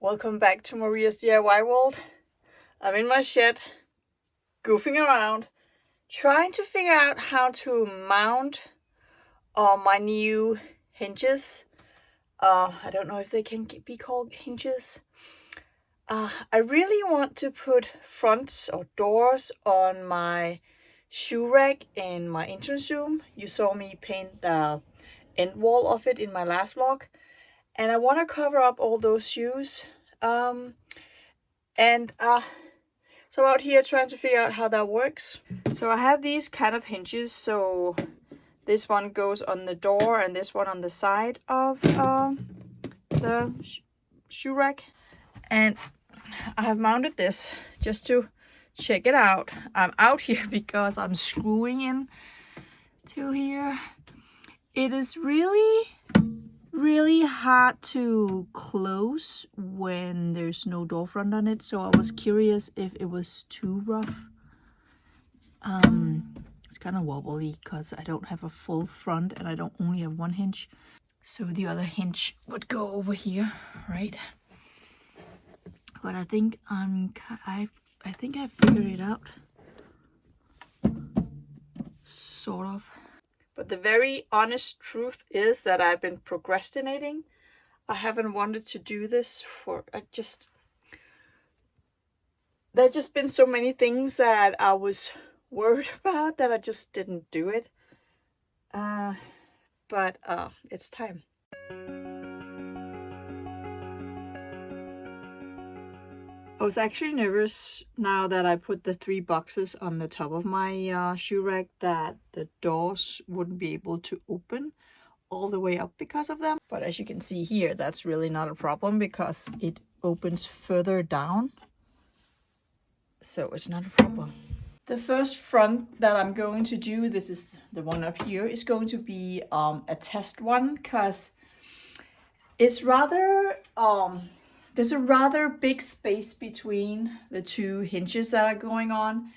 Welcome back to Maria's DIY world. I'm in my shed, goofing around, trying to figure out how to mount my new hinges. I don't know if they can be called hinges. I really want to put fronts or doors on my shoe rack in my entrance room. You saw me paint the end wall of it in my last vlog. And I want to cover up all those shoes. So out here trying to figure out how that works. So I have these kind of hinges. So this one goes on the door and this one on the side of the shoe rack. And I have mounted this just to check it out. I'm out here because I'm screwing in to here. It is really hard to close when there's no door front on it, so I was curious if it was too rough. It's kind of wobbly because I don't have a full front and I don't only have one hinge, so the other hinge would go over here, right? But I think I think I figured it out, sort of. But the very honest truth is that I've been procrastinating. I haven't wanted to do this there's just been so many things that I was worried about that I just didn't do it. But it's time. I was actually nervous now that I put the 3 boxes on the top of my shoe rack that the doors wouldn't be able to open all the way up because of them. But as you can see here, that's really not a problem because it opens further down. So it's not a problem. The first front that I'm going to do, this is the one up here, is going to be a test one because it's rather... there's a rather big space between the 2 hinges that are going on.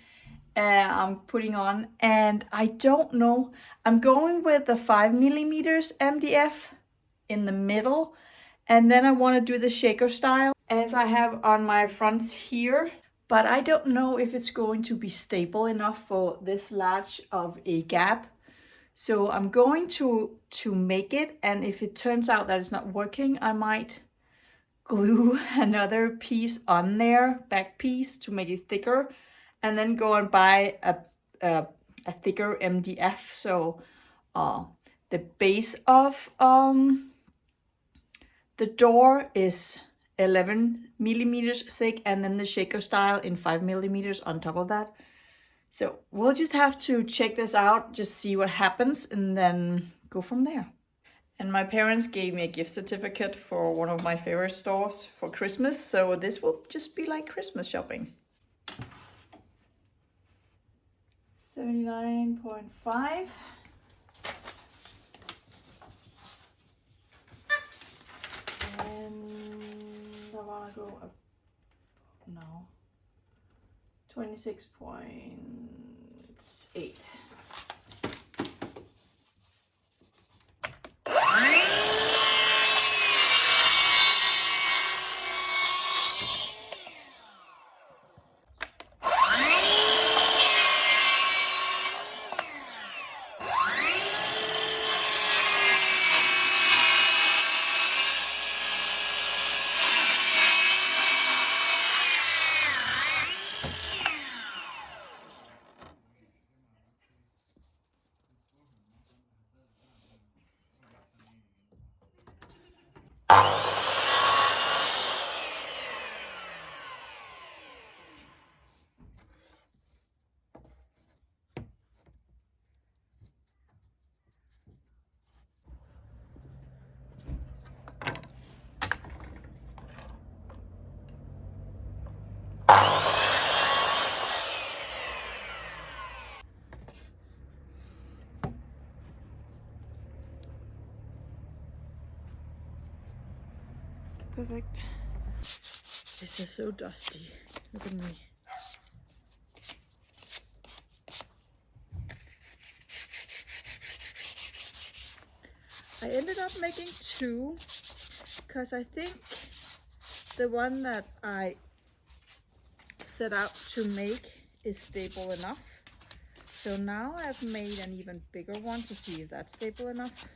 I'm putting on, and I don't know. I'm going with the 5mm MDF in the middle, and then I want to do the shaker style as I have on my fronts here. But I don't know if it's going to be stable enough for this large of a gap. So I'm going to make it, and if it turns out that it's not working, I might glue another piece on there, back piece, to make it thicker, and then go and buy a thicker MDF. So the base of the door is 11mm thick, and then the shaker style in 5mm on top of that. So we'll just have to check this out, just see what happens, and then go from there. And my parents gave me a gift certificate for one of my favorite stores for Christmas, so this will just be like Christmas shopping. 79.5. And I wanna go up, no, 26.8. Perfect. This is so dusty. Look at me. I ended up making 2 because I think the one that I set out to make is stable enough. So now I've made an even bigger one to see if that's stable enough.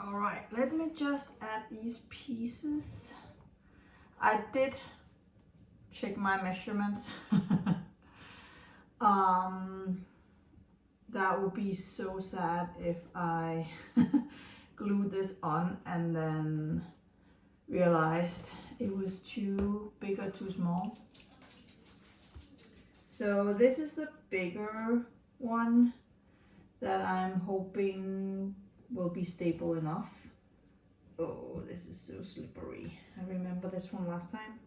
All right, let me just add these pieces. I did check my measurements. That would be so sad if I glued this on and then realized it was too big or too small. So this is the bigger one that I'm hoping will be stable enough. Oh, this is so slippery. I remember this from last time.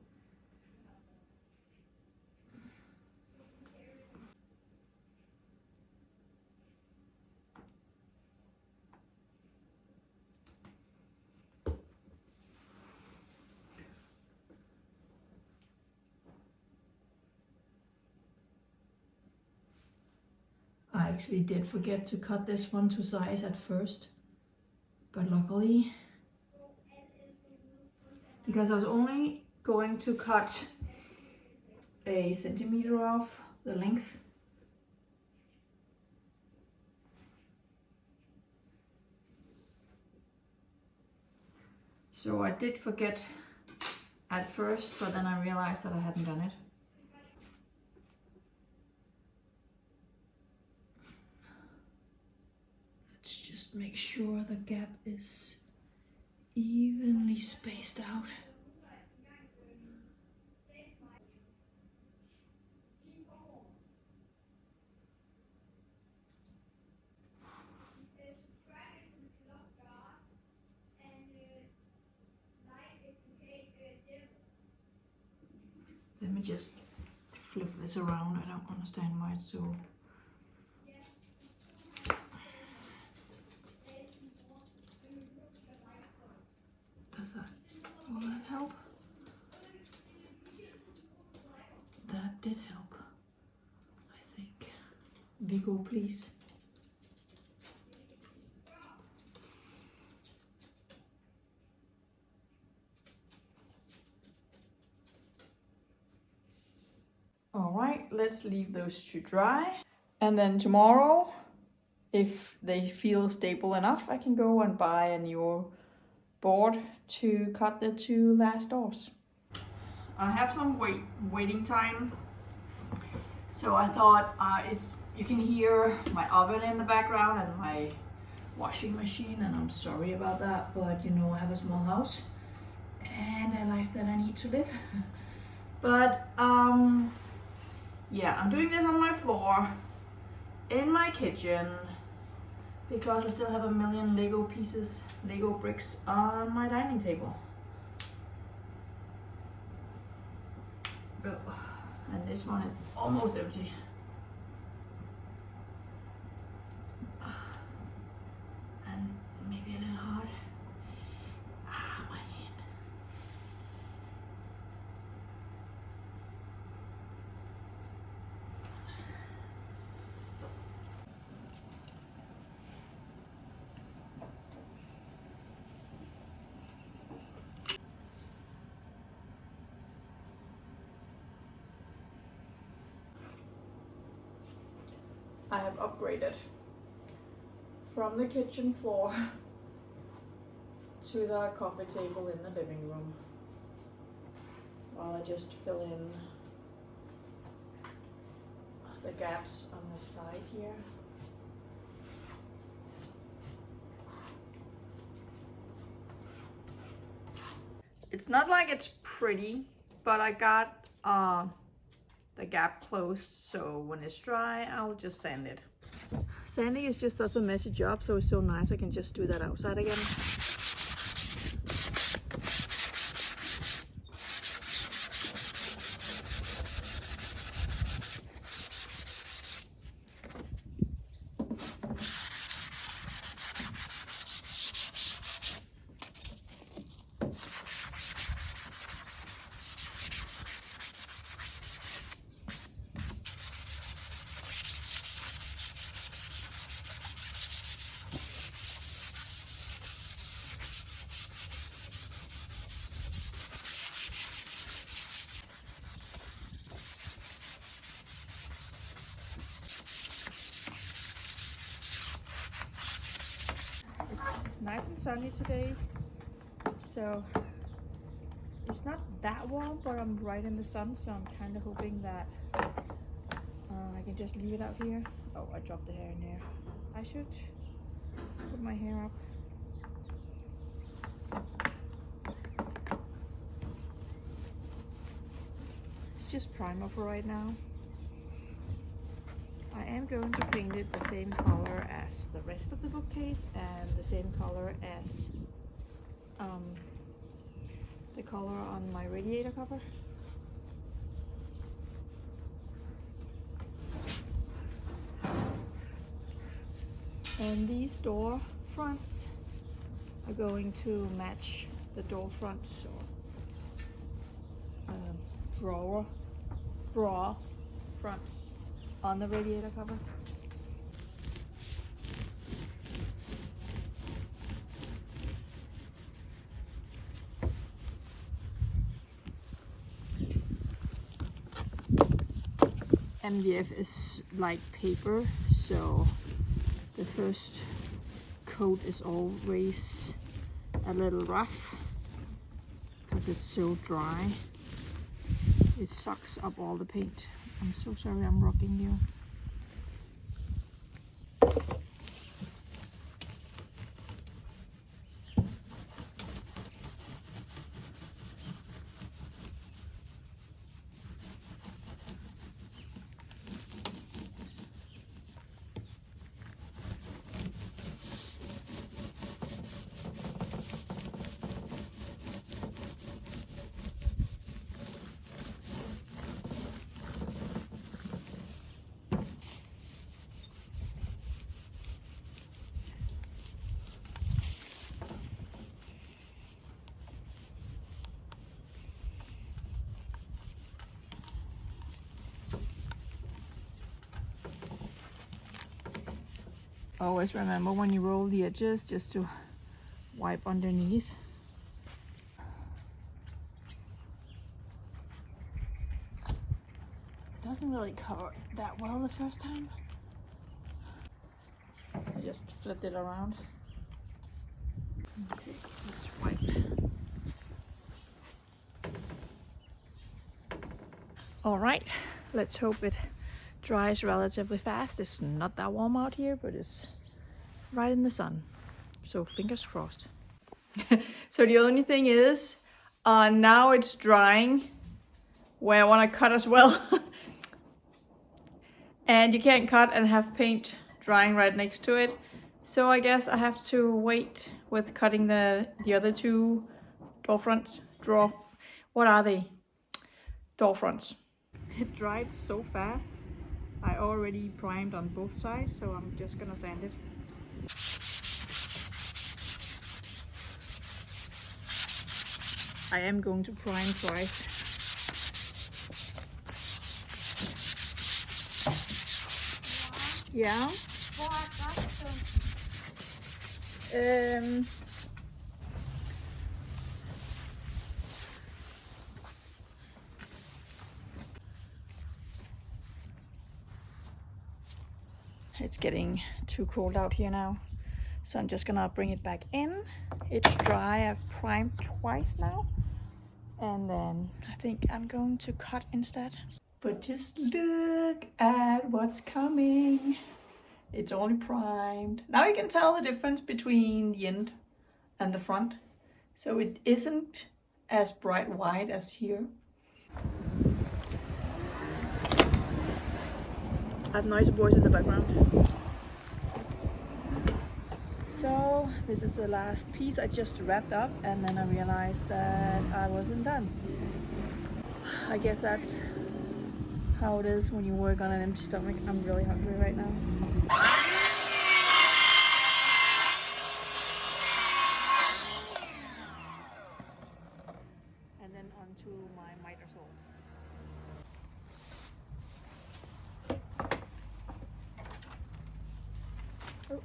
I actually did forget to cut this one to size at first, but luckily, because I was only going to cut a centimeter off the length. So I did forget at first, but then I realized that I hadn't done it. Let's just make sure the gap is evenly spaced out. Let me just flip this around. I don't understand why it's so... Will that help? That did help, I think. Vigo, please. All right, let's leave those to dry. And then tomorrow, if they feel stable enough, I can go and buy a new board to cut the two last doors. I have some waiting time, so I thought you can hear my oven in the background and my washing machine, and I'm sorry about that, but you know, I have a small house and a life that I need to live. But yeah, I'm doing this on my floor in my kitchen because I still have a million Lego bricks on my dining table. Oh, and this one is almost empty. And maybe a little hard. My hand. I have upgraded from the kitchen floor to the coffee table in the living room, while I just fill in the gaps on the side here. It's not like it's pretty, but I got the gap closed, so when it's dry, I'll just sand it. Sanding is just such a messy job, so it's so nice I can just do that outside again. nice and sunny today, so it's not that warm, but I'm right in the sun, so I'm kind of hoping that I can just leave it out here. Oh, I dropped the hair in there. I should put my hair up. It's just primer for right now. I am going to paint it the same color as the rest of the bookcase and the same color as the color on my radiator cover. And these door fronts are going to match the door fronts or drawer fronts on the radiator cover. MDF is like paper, so the first coat is always a little rough because it's so dry. It sucks up all the paint. I'm so sorry I'm rocking you. Always remember when you roll the edges just to wipe underneath. Doesn't really cover that well the first time. I just flipped it around. Okay, let's wipe. All right, let's hope it dries relatively fast. It's not that warm out here, but it's right in the sun, so fingers crossed. So the only thing is, now it's drying where I want to cut as well. And you can't cut and have paint drying right next to it, so I guess I have to wait with cutting the other two door fronts. What are they? Door fronts. It dried so fast. I already primed on both sides, so I'm just gonna sand it. I am going to prime twice. Yeah. It's getting too cold out here now, so I'm just gonna bring it back in. It's dry. I've primed twice now, and then I think I'm going to cut instead. But just look at what's coming. It's already primed. Now you can tell the difference between the end and the front. So it isn't as bright white as here. I have noisy boys in the background. So this is the last piece I just wrapped up, and then I realized that I wasn't done. I guess that's how it is when you work on an empty stomach. I'm really hungry right now. And then onto my miter saw. Oh.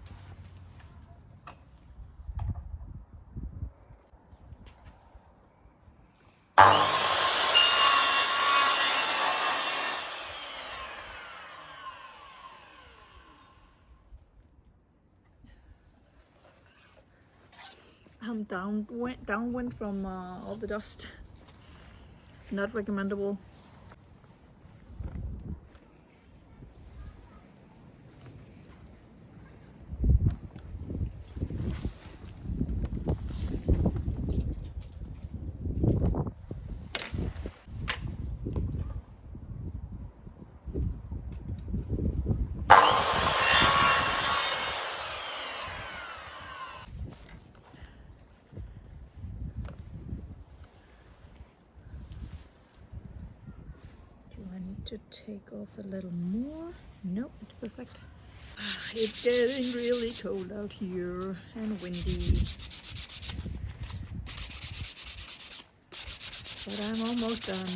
come downwind from all the dust. Not recommendable. To take off a little more. Nope, it's perfect. It's getting really cold out here and windy, but I'm almost done.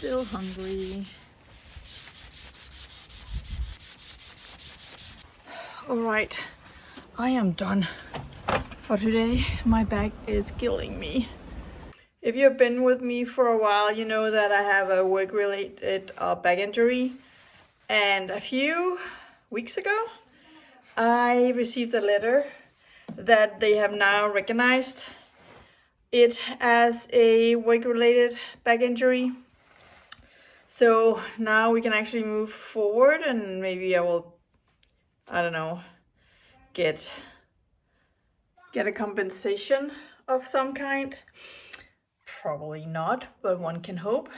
Still hungry. All right, I am done for today. My back is killing me. If you've been with me for a while, you know that I have a work-related back injury. And a few weeks ago, I received a letter that they have now recognized it as a work-related back injury. So now we can actually move forward, and maybe I will, I don't know, get a compensation of some kind. Probably not, but one can hope.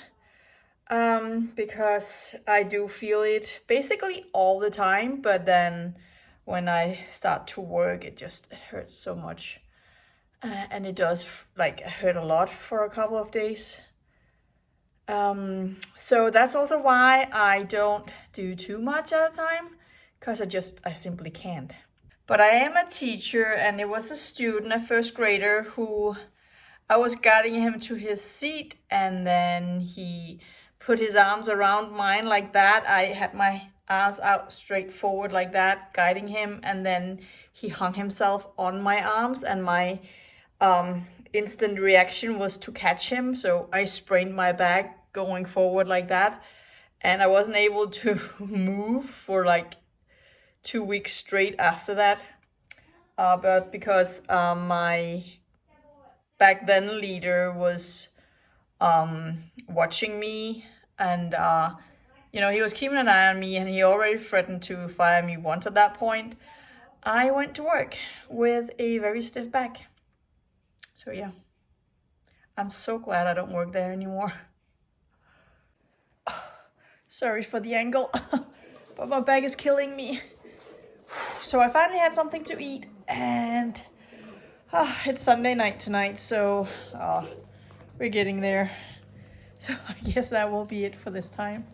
Because I do feel it basically all the time, but then when I start to work, it hurts so much. And it does hurt a lot for a couple of days. So that's also why I don't do too much at a time, because I simply can't. But I am a teacher, and it was a student, a first grader, who I was guiding him to his seat, and then he put his arms around mine like that. I had my arms out straight forward like that, guiding him, and then he hung himself on my arms, and my instant reaction was to catch him. So I sprained my back going forward like that, and I wasn't able to move for like 2 weeks straight after that. But because my back then leader was watching me, and he was keeping an eye on me, and he already threatened to fire me once at that point, I went to work with a very stiff back. So yeah, I'm so glad I don't work there anymore. Sorry for the angle, but my back is killing me. So I finally had something to eat, and it's Sunday night tonight, so we're getting there. So I guess that will be it for this time.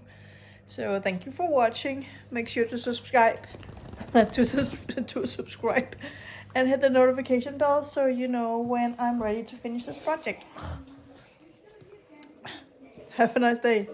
So thank you for watching. Make sure to subscribe, to subscribe, and hit the notification bell so you know when I'm ready to finish this project. Have a nice day.